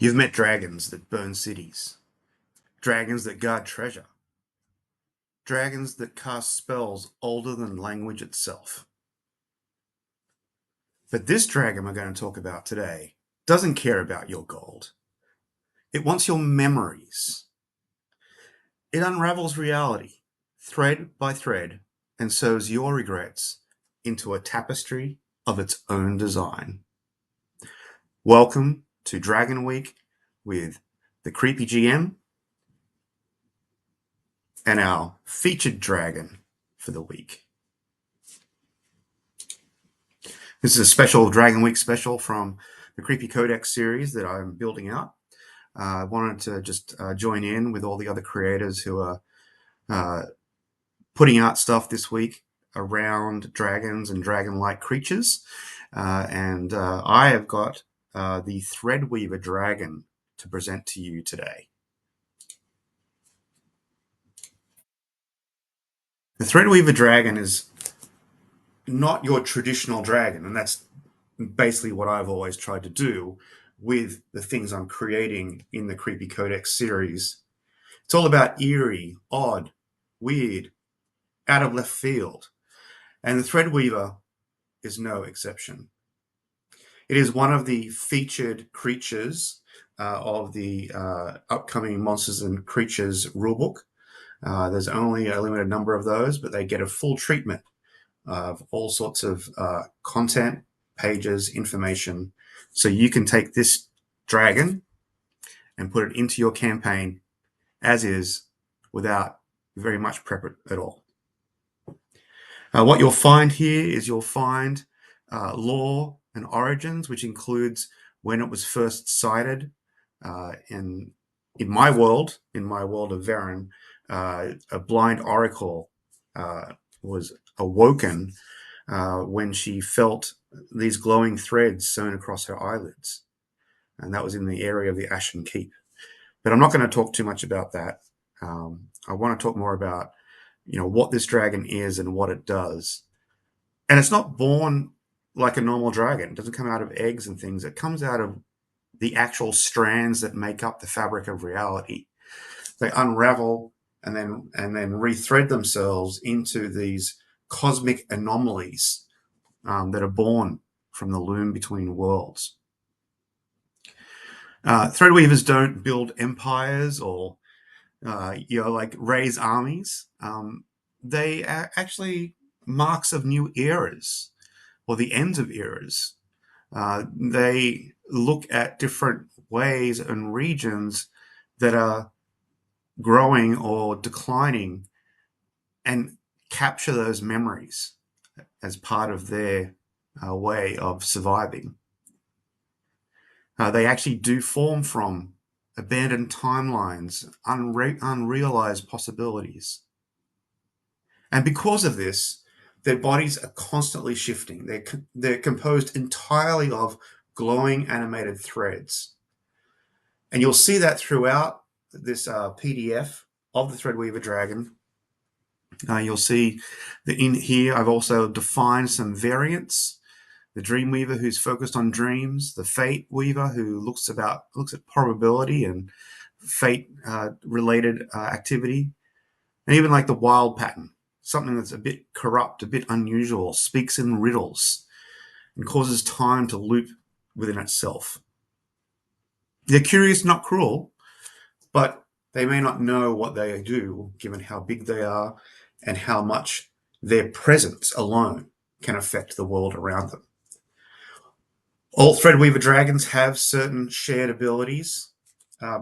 You've met dragons that burn cities, dragons that guard treasure, dragons that cast spells older than language itself. But this dragon we're going to talk about today doesn't care about your gold. It wants your memories. It unravels reality, thread by thread, and sews your regrets into a tapestry of its own design. Welcome to Dragon Week with the Creepy GM and our featured dragon for the week. This is a special Dragon Week special from the Creepy Codex series that I'm building out. I wanted to just join in with all the other creators who are putting out stuff this week around dragons and dragon-like creatures. I have got the Threadweaver Dragon to present to you today. The Threadweaver Dragon is not your traditional dragon, and that's basically what I've always tried to do with the things I'm creating in the Creepy Codex series. It's all about eerie, odd, weird, out of left field, and the Threadweaver is no exception. It is one of the featured creatures of the upcoming Monsters and Creatures rulebook. There's only a limited number of those, but they get a full treatment of all sorts of content, pages, information. So you can take this dragon and put it into your campaign as is without very much prep at all. What you'll find here is you'll find lore and origins, which includes when it was first sighted in my world of Varen. A blind oracle was awoken when she felt these glowing threads sewn across her eyelids. And that was in the area of the Ashen Keep. But I'm not going to talk too much about that. I want to talk more about, what this dragon is and what it does. And it's not born like a normal dragon. It doesn't come out of eggs and things. It comes out of the actual strands that make up the fabric of reality. They unravel and then rethread themselves into these cosmic anomalies that are born from the loom between worlds. Threadweavers don't build empires or raise armies. They are actually marks of new eras or the ends of eras. They look at different ways and regions that are growing or declining and capture those memories as part of their way of surviving. They actually do form from abandoned timelines, unrealized possibilities. And because of this, their bodies are constantly shifting. They're composed entirely of glowing animated threads. And you'll see that throughout this PDF of the Threadweaver Dragon. You'll see that in here I've also defined some variants. The Dreamweaver, who's focused on dreams. The Fate Weaver, who looks at probability and fate-related activity. And even like the Wild Pattern, something that's a bit corrupt, a bit unusual, speaks in riddles, and causes time to loop within itself. They're curious, not cruel, but they may not know what they do, given how big they are and how much their presence alone can affect the world around them. All Threadweaver dragons have certain shared abilities.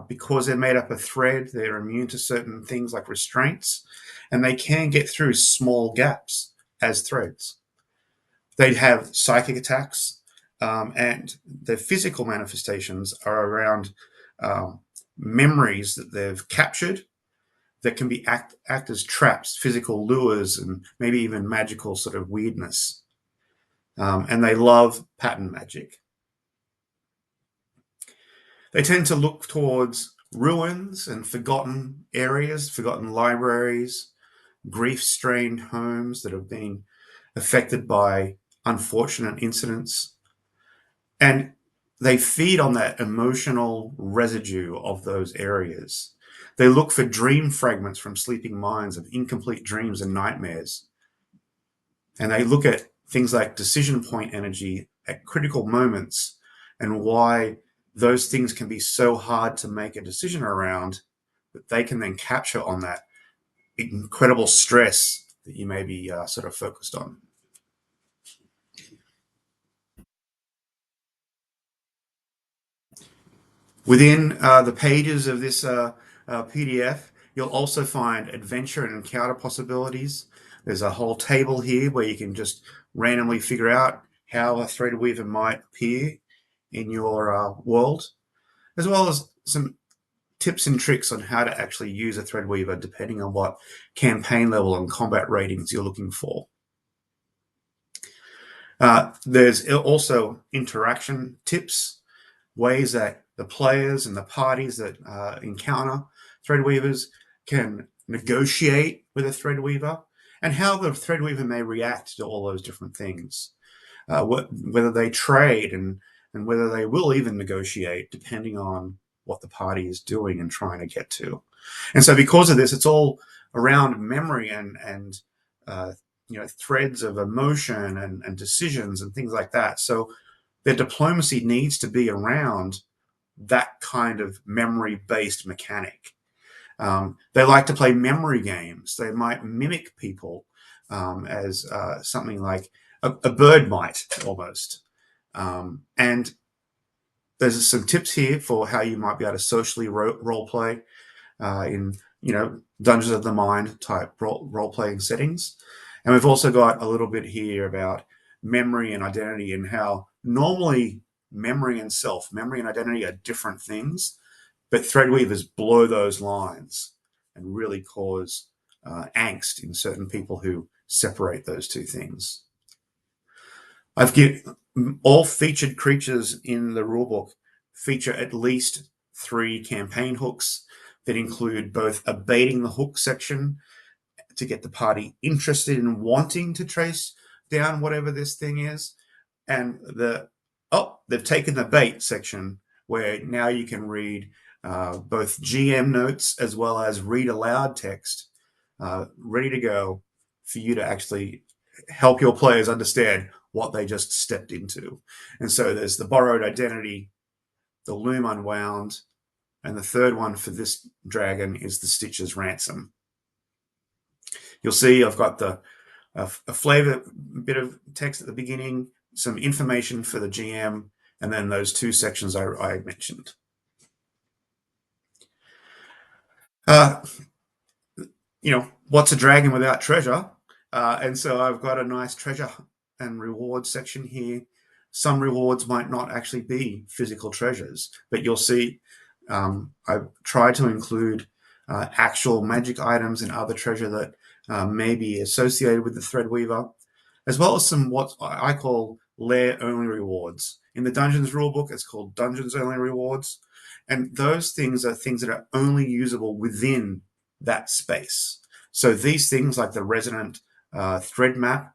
Because they're made up of thread, they're immune to certain things like restraints, and they can get through small gaps as threads. They have psychic attacks, and their physical manifestations are around memories that they've captured that can be act as traps, physical lures, and maybe even magical sort of weirdness. And they love pattern magic. They tend to look towards ruins and forgotten areas, forgotten libraries, grief-strained homes that have been affected by unfortunate incidents. And they feed on that emotional residue of those areas. They look for dream fragments from sleeping minds of incomplete dreams and nightmares. And they look at things like decision point energy at critical moments and why those things can be so hard to make a decision around that they can then capture on that incredible stress that you may be sort of focused on. Within the pages of this PDF, you'll also find adventure and encounter possibilities. There's a whole table here where you can just randomly figure out how a Threadweaver might appear in your world, as well as some tips and tricks on how to actually use a Threadweaver depending on what campaign level and combat ratings you're looking for. There's also interaction tips, ways that the players and the parties that encounter Threadweavers can negotiate with a Threadweaver, and how the Threadweaver may react to all those different things. Whether they trade and whether they will even negotiate, depending on what the party is doing and trying to get to. And so, because of this, it's all around memory and threads of emotion and decisions and things like that. So, their diplomacy needs to be around that kind of memory-based mechanic. They like to play memory games. They might mimic people as something like a bird might almost. And there's some tips here for how you might be able to socially role play in Dungeons of the Mind type role playing settings. And we've also got a little bit here about memory and identity and how normally memory and identity are different things, but Threadweavers blow those lines and really cause angst in certain people who separate those two things. I've given all featured creatures in the rulebook feature at least 3 campaign hooks that include both a baiting the hook section to get the party interested in wanting to trace down whatever this thing is, and they've taken the bait section where now you can read both GM notes as well as read aloud text ready to go for you to actually help your players understand what they just stepped into. And so there's the borrowed identity, the loom unwound, and the third one for this dragon is the Stitcher's ransom. You'll see I've got a flavor bit of text at the beginning, some information for the GM, and then those 2 sections I mentioned. What's a dragon without treasure? And so I've got a nice treasure and reward section here. Some rewards might not actually be physical treasures, but you'll see I've tried to include actual magic items and other treasure that may be associated with the Threadweaver, as well as some what I call lair-only rewards. In the Dungeons rulebook, it's called Dungeons-only rewards, and those things are things that are only usable within that space. So these things, like the resonant thread map,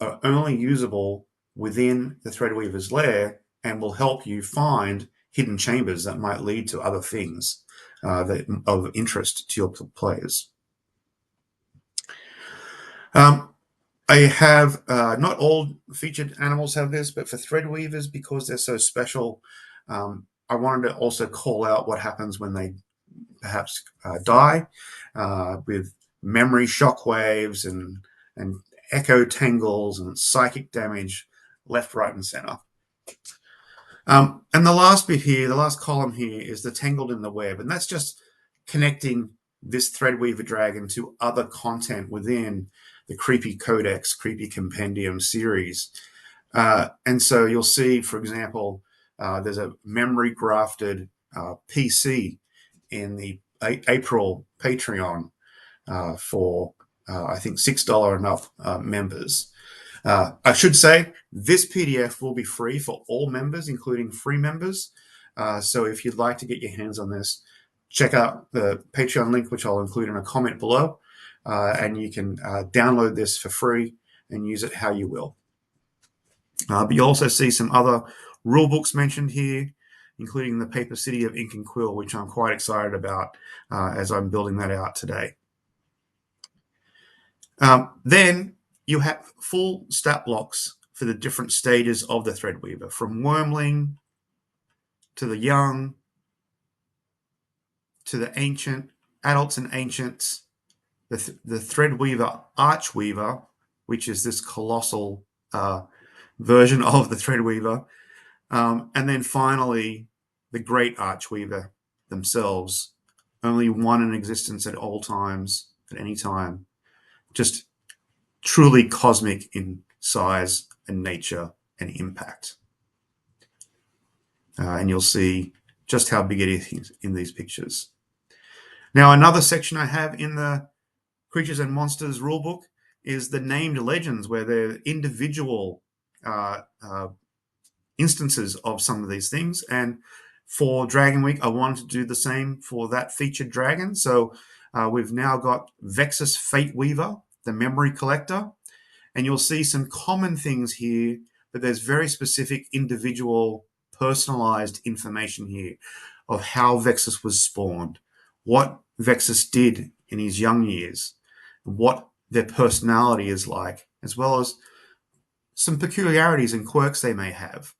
are only usable within the Threadweaver's lair and will help you find hidden chambers that might lead to other things of interest to your players. I have not all featured animals have this, but for Threadweavers, because they're so special, I wanted to also call out what happens when they perhaps die with memory shockwaves and echo tangles and psychic damage left, right, and center. And the last bit here, the last column here, is the tangled in the web, and that's just connecting this Threadweaver Dragon to other content within the Creepy Codex, Creepy Compendium series. And so you'll see, for example, there's a memory grafted PC in the April Patreon for, I think, $6 and up members. I should say this PDF will be free for all members, including free members. So if you'd like to get your hands on this, check out the Patreon link, which I'll include in a comment below, and you can download this for free and use it how you will. But you'll also see some other rule books mentioned here, including the Paper City of Ink and Quill, which I'm quite excited about as I'm building that out today. Then you have full stat blocks for the different stages of the Threadweaver, from wormling to the young to the ancient, adults and ancients, the Threadweaver Archweaver, which is this colossal version of the Threadweaver, and then finally the Great Archweaver themselves, only one in existence at all times, at any time, just truly cosmic in size and nature and impact. And you'll see just how big it is in these pictures. Now, another section I have in the Creatures and Monsters rulebook is the named legends, where they're individual instances of some of these things. And for Dragon Week, I wanted to do the same for that featured dragon. So we've now got Vexus Fate Weaver, the Memory Collector. And you'll see some common things here, but there's very specific individual personalized information here of how Vexus was spawned, what Vexus did in his young years, what their personality is like, as well as some peculiarities and quirks they may have,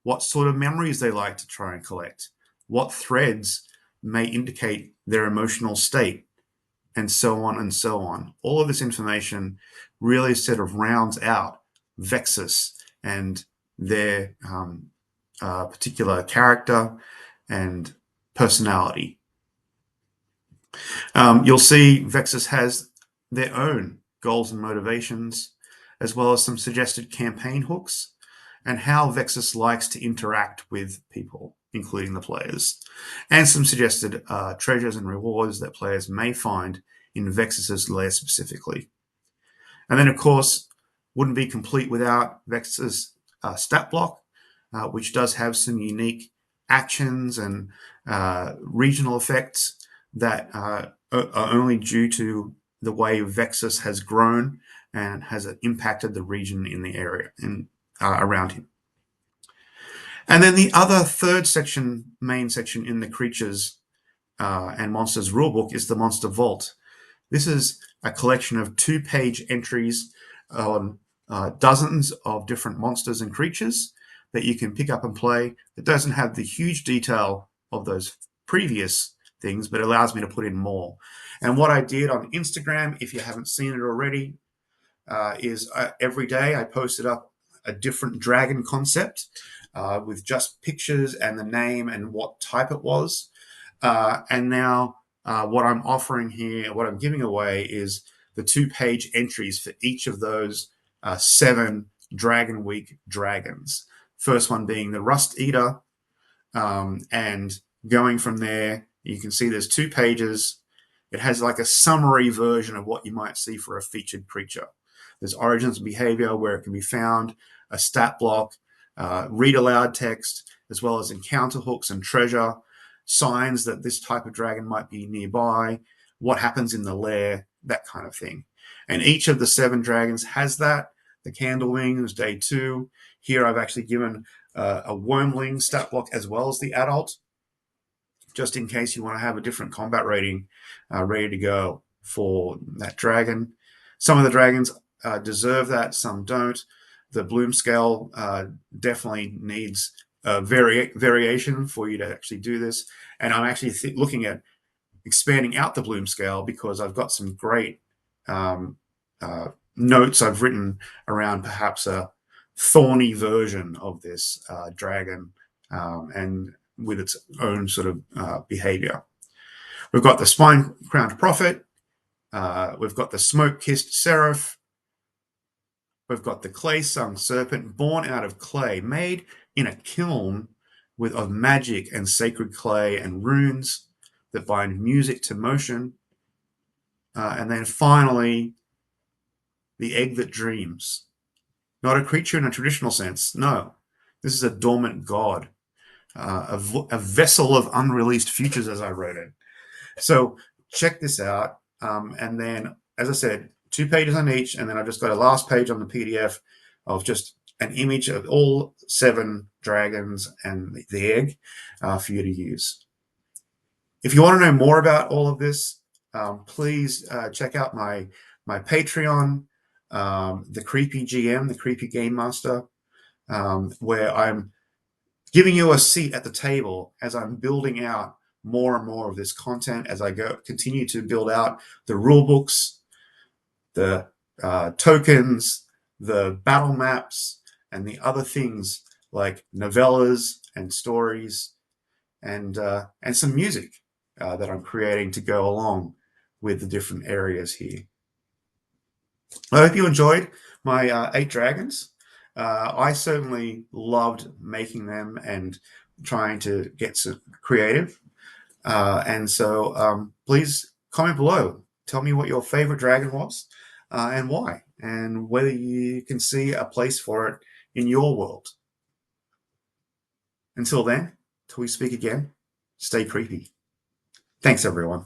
what sort of memories they like to try and collect, what threads may indicate their emotional state, and so on and so on. All of this information really sort of rounds out Vexus and their particular character and personality. You'll see Vexus has their own goals and motivations, as well as some suggested campaign hooks, and how Vexus likes to interact with people, including the players, and some suggested treasures and rewards that players may find in Vexus's lair specifically. And then, of course, wouldn't be complete without Vexus's stat block, which does have some unique actions and regional effects that are only due to the way Vexus has grown and has impacted the region in the area and around him. And then the other third section, main section in the Creatures and Monsters rulebook is the Monster Vault. This is a collection of 2-page entries on dozens of different monsters and creatures that you can pick up and play. It doesn't have the huge detail of those previous things, but allows me to put in more. And what I did on Instagram, if you haven't seen it already, is every day I posted up a different dragon concept with just pictures and the name and what type it was. And now what I'm offering here, what I'm giving away, is the 2-page entries for each of those 7 Dragon Week dragons. First one being the Rust Eater, and going from there, you can see there's 2 pages. It has like a summary version of what you might see for a featured creature. There's origins and behavior, where it can be found, a stat block, read aloud text, as well as encounter hooks and treasure, signs that this type of dragon might be nearby, what happens in the lair, that kind of thing. And each of the 7 dragons has that. The Candle Wing is day 2. Here I've actually given a Wormling stat block as well as the adult, just in case you want to have a different combat rating ready to go for that dragon. Some of the dragons deserve that, some don't. The Bloomscale definitely needs variation for you to actually do this. And I'm actually looking at expanding out the Bloomscale, because I've got some great notes I've written around perhaps a thorny version of this dragon, and with its own sort of behavior. We've got the Spine-Crowned Prophet. We've got the Smoke-Kissed Seraph. We've got the Clay-Sung Serpent, born out of clay, made in a kiln of magic and sacred clay and runes that bind music to motion. And then finally, the Egg That Dreams. Not a creature in a traditional sense, no. This is a dormant god, a vessel of unreleased futures, as I wrote it. So check this out. And then, as I said, 2 pages on each, and then I've just got a last page on the PDF of just an image of all 7 dragons and the egg for you to use. If you want to know more about all of this, please check out my Patreon, the Creepy GM, the Creepy Gamemaster, where I'm giving you a seat at the table as I'm building out more and more of this content as I continue to build out the rule books, the tokens, the battle maps, and the other things like novellas and stories and some music that I'm creating to go along with the different areas here. I hope you enjoyed my 8 dragons. I certainly loved making them and trying to get some creative. And so please comment below. Tell me what your favorite dragon was and why, and whether you can see a place for it in your world. Until then, till we speak again, stay creepy. Thanks, everyone.